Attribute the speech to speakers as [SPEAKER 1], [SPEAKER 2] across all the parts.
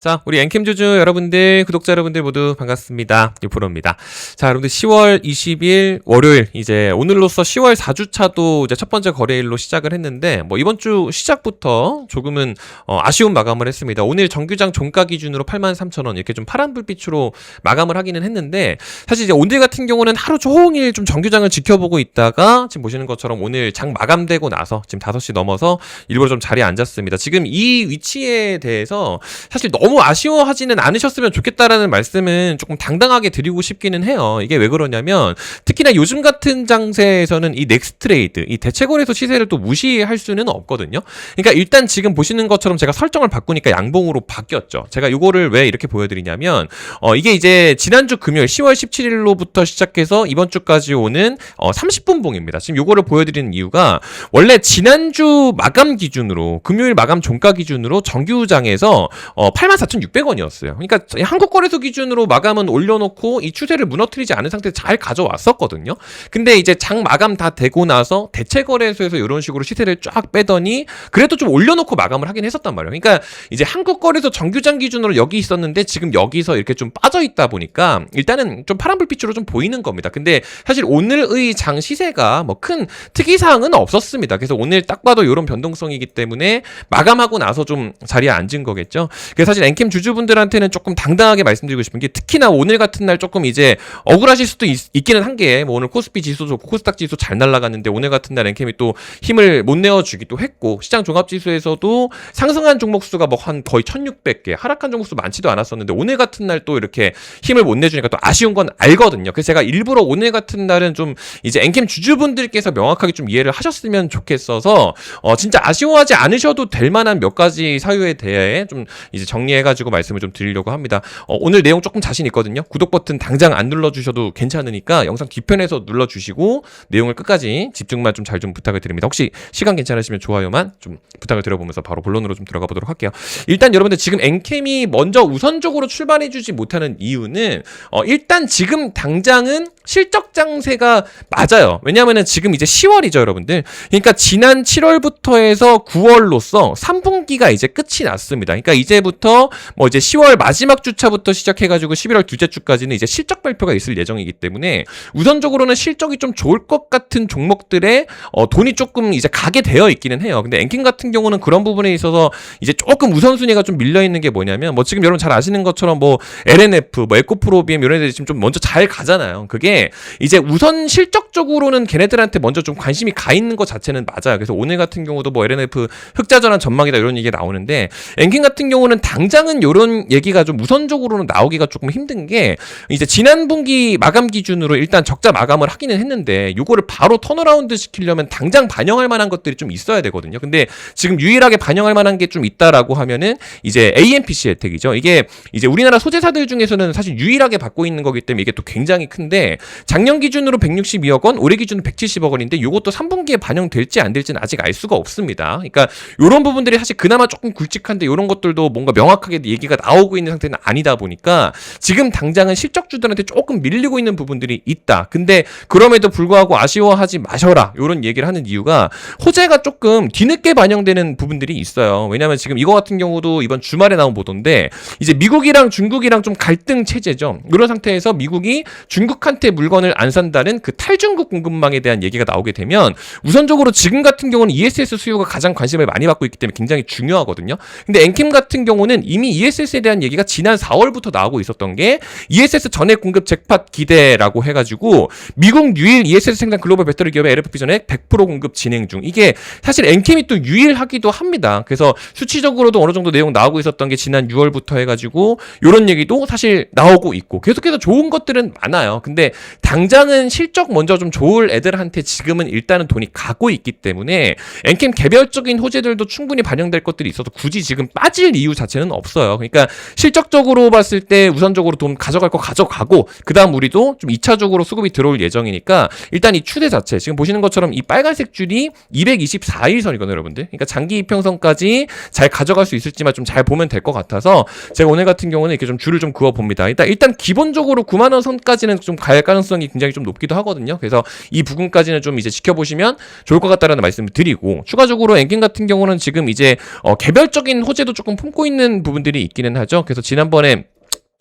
[SPEAKER 1] 자, 우리 엔캠주주 여러분들, 구독자 여러분들 모두 반갑습니다. 유프로입니다. 자, 여러분들 10월 20일 월요일, 이제 오늘로써 10월 4주차도 이제 첫 번째 거래일로 시작을 했는데, 이번 주 시작부터 조금은 아쉬운 마감을 했습니다. 오늘 정규장 종가 기준으로 83,000원, 이렇게 좀 파란 불빛으로 마감을 하기는 했는데, 사실 이제 오늘 같은 경우는 하루 종일 좀 정규장을 지켜보고 있다가, 지금 보시는 것처럼 오늘 장 마감되고 나서, 지금 5시 넘어서 일부러 좀 자리에 앉았습니다. 지금 이 위치에 대해서 사실 너무 아쉬워하지는 않으셨으면 좋겠다라는 말씀은 조금 당당하게 드리고 싶기는 해요. 이게 왜 그러냐면 특히나 요즘 같은 장세에서는 이 넥스트 트레이드, 이 대체거래소 시세를 또 무시할 수는 없거든요. 그러니까 일단 지금 보시는 것처럼 제가 설정을 바꾸니까 양봉으로 바뀌었죠. 제가 이거를 왜 이렇게 보여드리냐면 이게 이제 지난주 금요일 10월 17일로부터 시작해서 이번 주까지 오는 30분 봉입니다. 지금 이거를 보여드리는 이유가 원래 지난주 마감 기준으로 금요일 마감 종가 기준으로 정규장에서 84,600원이었어요. 그러니까 한국거래소 기준으로 마감은 올려놓고 이 추세를 무너뜨리지 않은 상태에서 잘 가져왔었거든요. 근데 이제 장 마감 다 되고 나서 대체거래소에서 이런 식으로 시세를 쫙 빼더니 그래도 좀 올려놓고 마감을 하긴 했었단 말이에요. 그러니까 이제 한국거래소 정규장 기준으로 여기 있었는데 지금 여기서 이렇게 좀 빠져있다 보니까 일단은 좀 파란불빛으로 좀 보이는 겁니다. 근데 사실 오늘의 장 시세가 큰 특이사항은 없었습니다. 그래서 오늘 딱 봐도 이런 변동성이기 때문에 마감하고 나서 좀 자리에 앉은 거겠죠. 그래서 사실 엔캠 주주분들한테는 조금 당당하게 말씀드리고 싶은 게 특히나 오늘 같은 날 조금 이제 억울하실 수도 있기는 한 게 오늘 코스피 지수 좋고 코스닥 지수 잘 날아갔는데 오늘 같은 날 엔캠이 또 힘을 못 내어주기도 했고 시장 종합지수에서도 상승한 종목 수가 한 거의 1600개 하락한 종목 수 많지도 않았었는데 오늘 같은 날 또 이렇게 힘을 못 내주니까 또 아쉬운 건 알거든요. 그래서 제가 일부러 오늘 같은 날은 좀 이제 엔캠 주주분들께서 명확하게 좀 이해를 하셨으면 좋겠어서 진짜 아쉬워하지 않으셔도 될 만한 몇 가지 사유에 대해 좀 이제 정리해가지고 말씀을 좀 드리려고 합니다. 오늘 내용 조금 자신 있거든요. 구독 버튼 당장 안 눌러주셔도 괜찮으니까 영상 뒤편에서 눌러주시고 내용을 끝까지 집중만 좀 잘 좀 부탁을 드립니다. 혹시 시간 괜찮으시면 좋아요만 좀 부탁을 드려보면서 바로 본론으로 좀 들어가 보도록 할게요. 일단 여러분들 지금 엔캠이 먼저 우선적으로 출발해주지 못하는 이유는 일단 지금 당장은 실적 장세가 맞아요. 왜냐하면은 지금 이제 10월이죠, 여러분들. 그러니까 지난 7월부터 해서 9월로서 3분기가 이제 끝이 났습니다. 그러니까 이제부터 이제 10월 마지막 주차부터 시작해가지고 11월 둘째 주까지는 이제 실적 발표가 있을 예정이기 때문에 우선적으로는 실적이 좀 좋을 것 같은 종목들에 돈이 조금 이제 가게 되어 있기는 해요. 근데 엔캠 같은 경우는 그런 부분에 있어서 이제 조금 우선순위가 좀 밀려 있는 게 뭐냐면 지금 여러분 잘 아시는 것처럼 LNF, 에코프로비엠 이런 애들이 지금 좀 먼저 잘 가잖아요. 그게 이제 우선 실적적으로는 걔네들한테 먼저 좀 관심이 가 있는 것 자체는 맞아요. 그래서 오늘 같은 경우도 LNF 흑자전환 전망이다 이런 얘기가 나오는데 엔캠 같은 경우는 당장은 이런 얘기가 좀 우선적으로는 나오기가 조금 힘든 게 이제 지난 분기 마감 기준으로 일단 적자 마감을 하기는 했는데 이거를 바로 턴어라운드 시키려면 당장 반영할 만한 것들이 좀 있어야 되거든요. 근데 지금 유일하게 반영할 만한 게 좀 있다라고 하면은 이제 AMPC 혜택이죠. 이게 이제 우리나라 소재사들 중에서는 사실 유일하게 받고 있는 거기 때문에 이게 또 굉장히 큰데 작년 기준으로 162억 원, 올해 기준으로 170억 원인데 이것도 3분기에 반영될지 안 될지는 아직 알 수가 없습니다. 그러니까 이런 부분들이 사실 그나마 조금 굵직한데 이런 것들도 뭔가 명확하게 얘기가 나오고 있는 상태는 아니다 보니까 지금 당장은 실적주들한테 조금 밀리고 있는 부분들이 있다. 근데 그럼에도 불구하고 아쉬워하지 마셔라. 이런 얘기를 하는 이유가 호재가 조금 뒤늦게 반영되는 부분들이 있어요. 왜냐하면 지금 이거 같은 경우도 이번 주말에 나온 보도인데 이제 미국이랑 중국이랑 좀 갈등 체제죠. 이런 상태에서 미국이 중국한테 물건을 안 산다는 그 탈중국 공급망에 대한 얘기가 나오게 되면 우선적으로 지금 같은 경우는 ESS 수요가 가장 관심을 많이 받고 있기 때문에 굉장히 중요하거든요. 근데 엔캠 같은 경우는 이미 ESS에 대한 얘기가 지난 4월부터 나오고 있었던 게 ESS 전액 공급 잭팟 기대라고 해가지고 미국 유일 ESS 생산 글로벌 배터리 기업의 LFP 전액 100% 공급 진행 중. 이게 사실 엔캠이 또 유일하기도 합니다. 그래서 수치적으로도 어느 정도 내용 나오고 있었던 게 지난 6월부터 해가지고 이런 얘기도 사실 나오고 있고 계속해서 좋은 것들은 많아요. 근데 당장은 실적 먼저 좀 좋을 애들한테 지금은 일단은 돈이 가고 있기 때문에 엔캠 개별적인 호재들도 충분히 반영될 것들이 있어서 굳이 지금 빠질 이유 자체는 없어요. 그러니까 실적적으로 봤을 때 우선적으로 돈 가져갈 거 가져가고 그 다음 우리도 좀 2차적으로 수급이 들어올 예정이니까 일단 이 추세 자체 지금 보시는 것처럼 이 빨간색 줄이 224일선이거든요, 여러분들. 그러니까 장기 이평선까지 잘 가져갈 수 있을지만 좀 잘 보면 될 것 같아서 제가 오늘 같은 경우는 이렇게 좀 줄을 좀 그어 봅니다. 일단 기본적으로 9만원 선까지는 좀 갈 가능성이 굉장히 좀 높기도 하거든요. 그래서 이 부분까지는 좀 이제 지켜보시면 좋을 것 같다라는 말씀을 드리고, 추가적으로 엔캠 같은 경우는 지금 이제 개별적인 호재도 조금 품고 있는 부분들이 있기는 하죠. 그래서 지난번에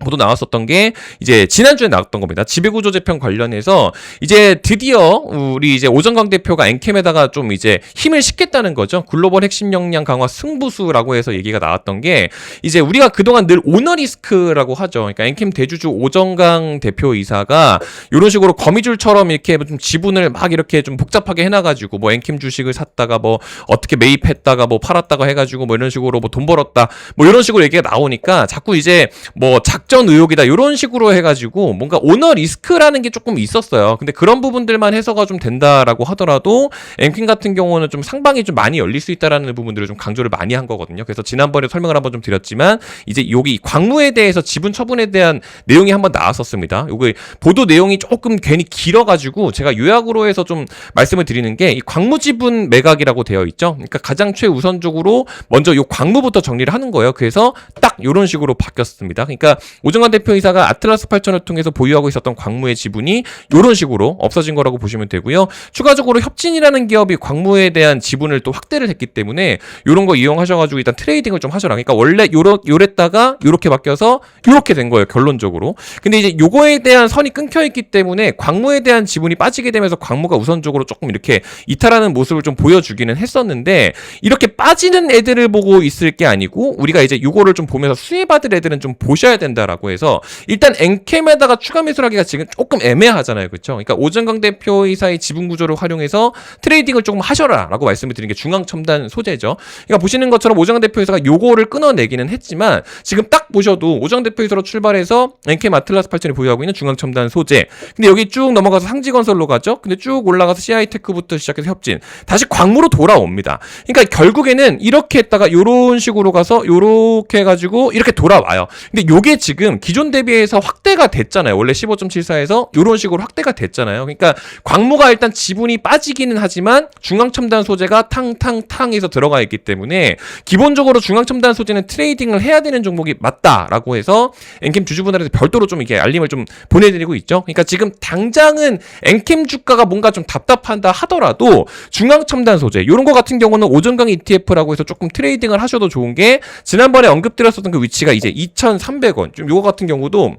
[SPEAKER 1] 보도 나왔었던 게 이제 지난주에 나왔던 겁니다. 지배구조 재편 관련해서 이제 드디어 우리 이제 오정강 대표가 엔캠에다가 좀 이제 힘을 싣겠다는 거죠. 글로벌 핵심 역량 강화 승부수라고 해서 얘기가 나왔던 게, 이제 우리가 그동안 늘 오너 리스크라고 하죠. 그러니까 엔캠 대주주 오정강 대표이사가 이런 식으로 거미줄처럼 이렇게 좀 지분을 막 이렇게 좀 복잡하게 해놔가지고 뭐 엔캠 주식을 샀다가 뭐 어떻게 매입했다가 뭐 팔았다가 해가지고 뭐 이런 식으로 뭐 돈 벌었다 뭐 이런 식으로 얘기가 나오니까 자꾸 이제 뭐 작전 의혹이다 이런 식으로 해가지고 뭔가 오너 리스크라는 게 조금 있었어요. 근데 그런 부분들만 해서가 좀 된다라고 하더라도 엔캠 같은 경우는 좀 상방이 좀 많이 열릴 수 있다라는 부분들을 좀 강조를 많이 한 거거든요. 그래서 지난번에 설명을 한번 좀 드렸지만 이제 여기 광무에 대해서 지분 처분에 대한 내용이 한번 나왔었습니다. 요거 보도 내용이 조금 괜히 길어가지고 제가 요약으로 해서 좀 말씀을 드리는 게, 이 광무 지분 매각이라고 되어 있죠. 그러니까 가장 최우선적으로 먼저 요 광무부터 정리를 하는 거예요. 그래서 딱 이런 식으로 바뀌었습니다. 그러니까 오정관 대표이사가 아틀라스 8000을 통해서 보유하고 있었던 광무의 지분이 이런 식으로 없어진 거라고 보시면 되고요. 추가적으로 협진이라는 기업이 광무에 대한 지분을 또 확대를 했기 때문에 이런 거 이용하셔가지고 일단 트레이딩을 좀 하셔라. 그러니까 원래 요랬다가 요렇게 바뀌어서 요렇게 된 거예요, 결론적으로. 근데 이제 요거에 대한 선이 끊겨 있기 때문에 광무에 대한 지분이 빠지게 되면서 광무가 우선적으로 조금 이렇게 이탈하는 모습을 좀 보여주기는 했었는데, 이렇게 빠지는 애들을 보고 있을 게 아니고 우리가 이제 요거를 좀 보면서 수혜받을 애들은 좀 보셔야 된다라고 해서, 일단 엔캠에다가 추가 매수하기가 지금 조금 애매하잖아요. 그렇죠? 그러니까 오정강 대표이사의 지분 구조를 활용해서 트레이딩을 조금 하셔라라고 말씀을 드리는 게 중앙첨단 소재죠. 그러니까 보시는 것처럼 오정강 대표이사가 요거를 끊어내기는 했지만, 지금 딱 보셔도 오정강 대표이사로 출발해서 엔캠 아틀라스 8000이 보유하고 있는 중앙첨단 소재, 근데 여기 쭉 넘어가서 상지건설로 가죠. 근데 쭉 올라가서 CI테크부터 시작해서 협진, 다시 광무로 돌아옵니다. 그러니까 결국에는 이렇게 했다가 요런 식으로 가서 요렇게 해가지고 이렇게 돌아와요. 근데 요게 지금 기존 대비해서 확대가 됐잖아요. 원래 15.74에서 이런 식으로 확대가 됐잖아요. 그러니까 광무가 일단 지분이 빠지기는 하지만 중앙첨단 소재가 탕탕탕해서 들어가 있기 때문에 기본적으로 중앙첨단 소재는 트레이딩을 해야 되는 종목이 맞다라고 해서 엔캠 주주분들한테 별도로 좀 이렇게 알림을 좀 보내드리고 있죠. 그러니까 지금 당장은 엔캠 주가가 뭔가 좀 답답한다 하더라도 중앙첨단 소재 이런 거 같은 경우는 오정강 ETF라고 해서 조금 트레이딩을 하셔도 좋은 게, 지난번에 언급드렸었던 그 위치가 이제 2,300원, 좀 요거 같은 경우도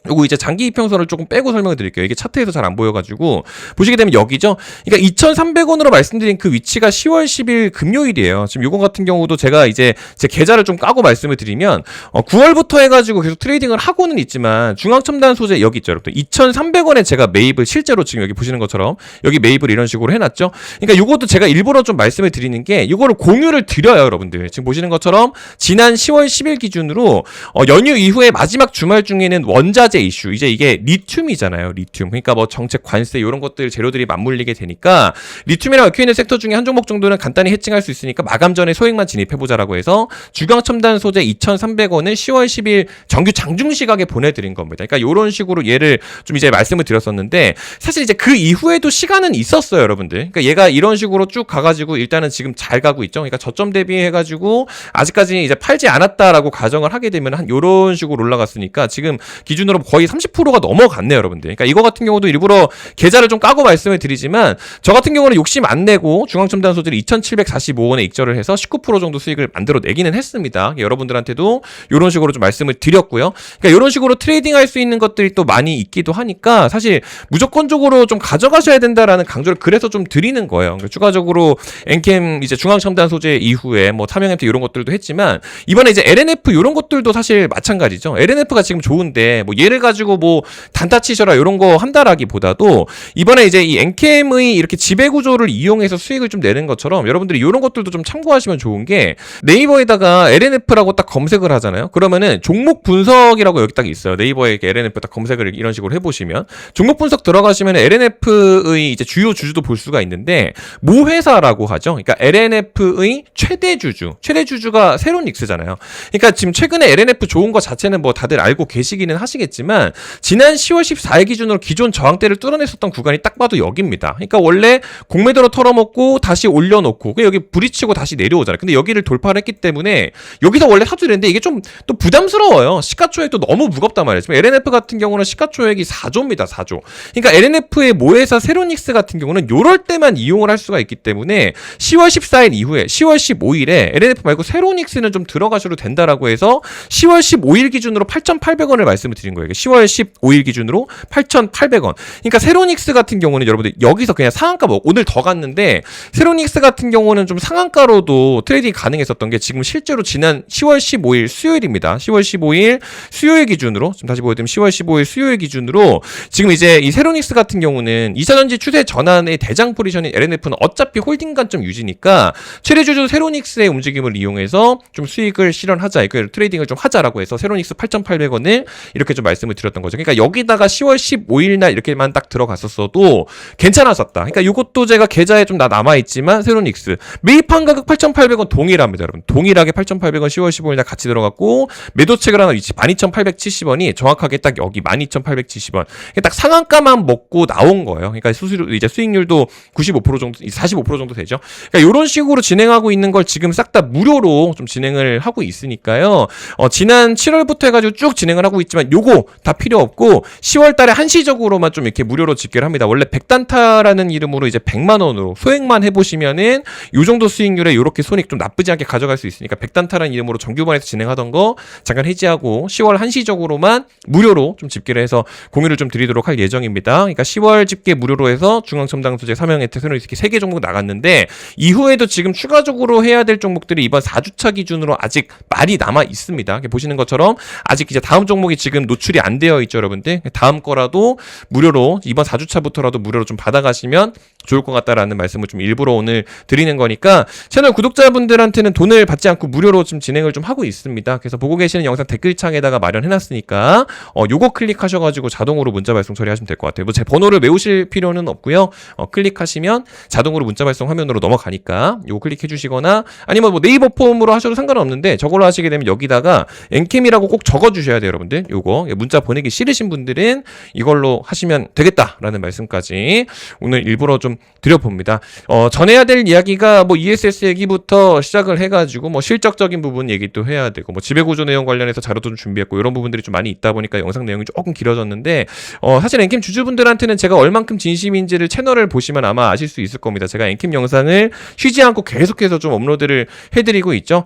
[SPEAKER 1] 요거 이제 장기 이평선을 조금 빼고 설명을 드릴게요. 이게 차트에서 잘 안 보여가지고 보시게 되면 여기죠. 그러니까 2,300원으로 말씀드린 그 위치가 10월 10일 금요일이에요. 지금 요거 같은 경우도 제가 이제 제 계좌를 좀 까고 말씀을 드리면 9월부터 해가지고 계속 트레이딩을 하고는 있지만 중앙첨단 소재 여기 있죠, 여러분. 2,300원에 제가 매입을 실제로 지금 여기 보시는 것처럼 여기 매입을 이런 식으로 해놨죠. 그러니까 요것도 제가 일부러 좀 말씀을 드리는 게, 요거를 공유를 드려요, 여러분들. 지금 보시는 것처럼 지난 10월 10일 기준으로 연휴 이후에 마지막 주말 중에는 원자재 이슈, 이제 이게 리튬이잖아요. 리튬. 그러니까 뭐 정책, 관세 이런 것들 재료들이 맞물리게 되니까 리튬이랑 얽혀 있는 섹터 중에 한 종목 정도는 간단히 해칭할 수 있으니까 마감 전에 소액만 진입해보자라고 해서 중앙첨단 소재 2,300원을 10월 10일 정규 장중 시각에 보내드린 겁니다. 그러니까 이런 식으로 얘를 좀 이제 말씀을 드렸었는데, 사실 이제 그 이후에도 시간은 있었어요, 여러분들. 그러니까 얘가 이런 식으로 쭉 가가지고 일단은 지금 잘 가고 있죠. 그러니까 저점 대비해가지고 아직까지 이제 팔지 않았다라고 가정을 하게 되면 한 이런 식으로 올라갔으니까 지금 기준으로 거의 30%가 넘어갔네요, 여러분들. 그러니까 이거 같은 경우도 일부러 계좌를 좀 까고 말씀을 드리지만, 저 같은 경우는 욕심 안 내고 중앙첨단 소재를 2,745원에 익절을 해서 19% 정도 수익을 만들어 내기는 했습니다. 여러분들한테도 이런 식으로 좀 말씀을 드렸고요. 그러니까 이런 식으로 트레이딩 할 수 있는 것들이 또 많이 있기도 하니까 사실 무조건적으로 좀 가져가셔야 된다라는 강조를 그래서 좀 드리는 거예요. 그러니까 추가적으로 엔캠 이제 중앙첨단 소재 이후에 뭐 탐영햄트 이런 것들도 했지만, 이번에 이제 LNF 이런 것들도 사실 마찬가지죠. LNF가 지금 좋은데 뭐 얘를 가지고 뭐 단타 치셔라 이런 거 한다라기보다도, 이번에 이제 이 엔캠의 이렇게 지배 구조를 이용해서 수익을 좀 내는 것처럼 여러분들이 이런 것들도 좀 참고하시면 좋은 게, 네이버에다가 LNF라고 딱 검색을 하잖아요. 그러면은 종목 분석이라고 여기 딱 있어요. 네이버에 LNF 딱 검색을 이런 식으로 해보시면 종목 분석 들어가시면 LNF의 이제 주요 주주도 볼 수가 있는데, 모 회사라고 하죠. 그러니까 LNF의 최대 주주가 세론닉스잖아요. 그러니까 지금 최근에 LNF 좋은 거 자체는 뭐 다들 알고 계시기는 하시겠지만, 있지만 지난 10월 14일 기준으로 기존 저항대를 뚫어냈었던 구간이 딱 봐도 여기입니다. 그러니까 원래 공매도로 털어먹고 다시 올려놓고 여기 부딪히고 다시 내려오잖아요. 근데 여기를 돌파를 했기 때문에 여기서 원래 사주랬는데 이게 좀 또 부담스러워요. 시가총액도 너무 무겁단 말이에요. 지금 LNF 같은 경우는 시가총액이 4조입니다. 4조. 그러니까 LNF의 모회사 세로닉스 같은 경우는 요럴 때만 이용을 할 수가 있기 때문에 10월 14일 이후에 10월 15일에 LNF 말고 세로닉스는 좀 들어가셔도 된다라고 해서 10월 15일 기준으로 8,800원을 말씀을 드린 거예요. 10월 15일 기준으로 8,800원. 그러니까 세로닉스 같은 경우는 여러분들 여기서 그냥 상한가 오늘 더 갔는데 세로닉스 같은 경우는 좀 상한가로도 트레이딩 가능했었던 게 지금 실제로 지난 10월 15일 수요일입니다. 10월 15일 수요일 기준으로 지금 다시 보여드리면 10월 15일 수요일 기준으로 지금 이제 이 세로닉스 같은 경우는 2차전지 추세 전환의 대장 포지션인 LNF는 어차피 홀딩 관점 유지니까 최대주주 세로닉스의 움직임을 이용해서 좀 수익을 실현하자, 그 트레이딩을 좀 하자라고 해서 세로닉스 8,800원을 이렇게 좀 말씀을 드렸던 거죠. 그러니까 여기다가 10월 15일 날 이렇게만 딱 들어갔었어도 괜찮았었다. 그러니까 이것도 제가 계좌에 좀 남아있지만 세로닉스 매입한 가격 8,800원 동일합니다, 여러분. 동일하게 8,800원 10월 15일 날 같이 들어갔고 매도 체결 하나 위치 12,870원이 정확하게 딱 여기 12,870원. 딱 상한가만 먹고 나온 거예요. 그러니까 수수료 이제 수익률도 95% 정도, 45% 정도 되죠. 그러니까 이런 식으로 진행하고 있는 걸 지금 싹 다 무료로 좀 진행을 하고 있으니까요. 지난 7월부터 해가지고 쭉 진행을 하고 있지만 요거 다 필요 없고 10월 달에 한시적으로만 좀 이렇게 무료로 집계를 합니다. 원래 100단타라는 이름으로 이제 100만 원으로 소액만 해보시면은 요 정도 수익률에 요렇게 손익 좀 나쁘지 않게 가져갈 수 있으니까 100단타라는 이름으로 정규반에서 진행하던 거 잠깐 해지하고 10월 한시적으로만 무료로 좀 집계를 해서 공유를 좀 드리도록 할 예정입니다. 그러니까 10월 집계 무료로 해서 중앙첨당소재, 삼형혜택, 세로닉스 이렇게 3개 종목 나갔는데 이후에도 지금 추가적으로 해야 될 종목들이 이번 4주차 기준으로 아직 많이 남아 있습니다. 보시는 것처럼 아직 이제 다음 종목이 지금 노출이 안 되어 있죠, 여러분들. 다음 거라도 무료로 이번 4주차부터라도 무료로 좀 받아가시면 좋을 것 같다라는 말씀을 좀 일부러 오늘 드리는 거니까 채널 구독자분들한테는 돈을 받지 않고 무료로 좀 진행을 좀 하고 있습니다. 그래서 보고 계시는 영상 댓글창에다가 마련해놨으니까 요거 클릭하셔가지고 자동으로 문자 발송 처리하시면 될 것 같아요. 뭐 제 번호를 외우실 필요는 없고요. 클릭하시면 자동으로 문자 발송 화면으로 넘어가니까 요거 클릭해주시거나 아니면 뭐 네이버 폼으로 하셔도 상관은 없는데 저걸로 하시게 되면 여기다가 엔캠이라고 꼭 적어주셔야 돼요, 여러분들. 요거 문자 보내기 싫으신 분들은 이걸로 하시면 되겠다라는 말씀까지 오늘 일부러 좀 드려봅니다. 전해야 될 이야기가 뭐 ESS 얘기부터 시작을 해가지고 뭐 실적적인 부분 얘기도 해야 되고 뭐 지배구조 내용 관련해서 자료도 좀 준비했고 이런 부분들이 좀 많이 있다 보니까 영상 내용이 조금 길어졌는데 사실 엔캠 주주분들한테는 제가 얼만큼 진심인지를 채널을 보시면 아마 아실 수 있을 겁니다. 제가 엔캠 영상을 쉬지 않고 계속해서 좀 업로드를 해드리고 있죠.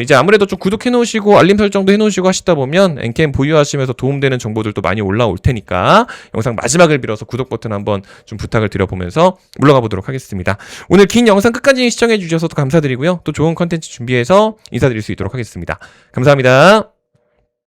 [SPEAKER 1] 이제 아무래도 좀 구독해 놓으시고 알림 설정도 해 놓으시고 하시다 보면 엔캠 보유하시면서 도움되는 정보들도 많이 올라올 테니까 영상 마지막을 빌어서 구독 버튼 한번 좀 부탁을 드려보면서 물러가 보도록 하겠습니다. 오늘 긴 영상 끝까지 시청해 주셔서 감사드리고요. 또 좋은 컨텐츠 준비해서 인사드릴 수 있도록 하겠습니다. 감사합니다.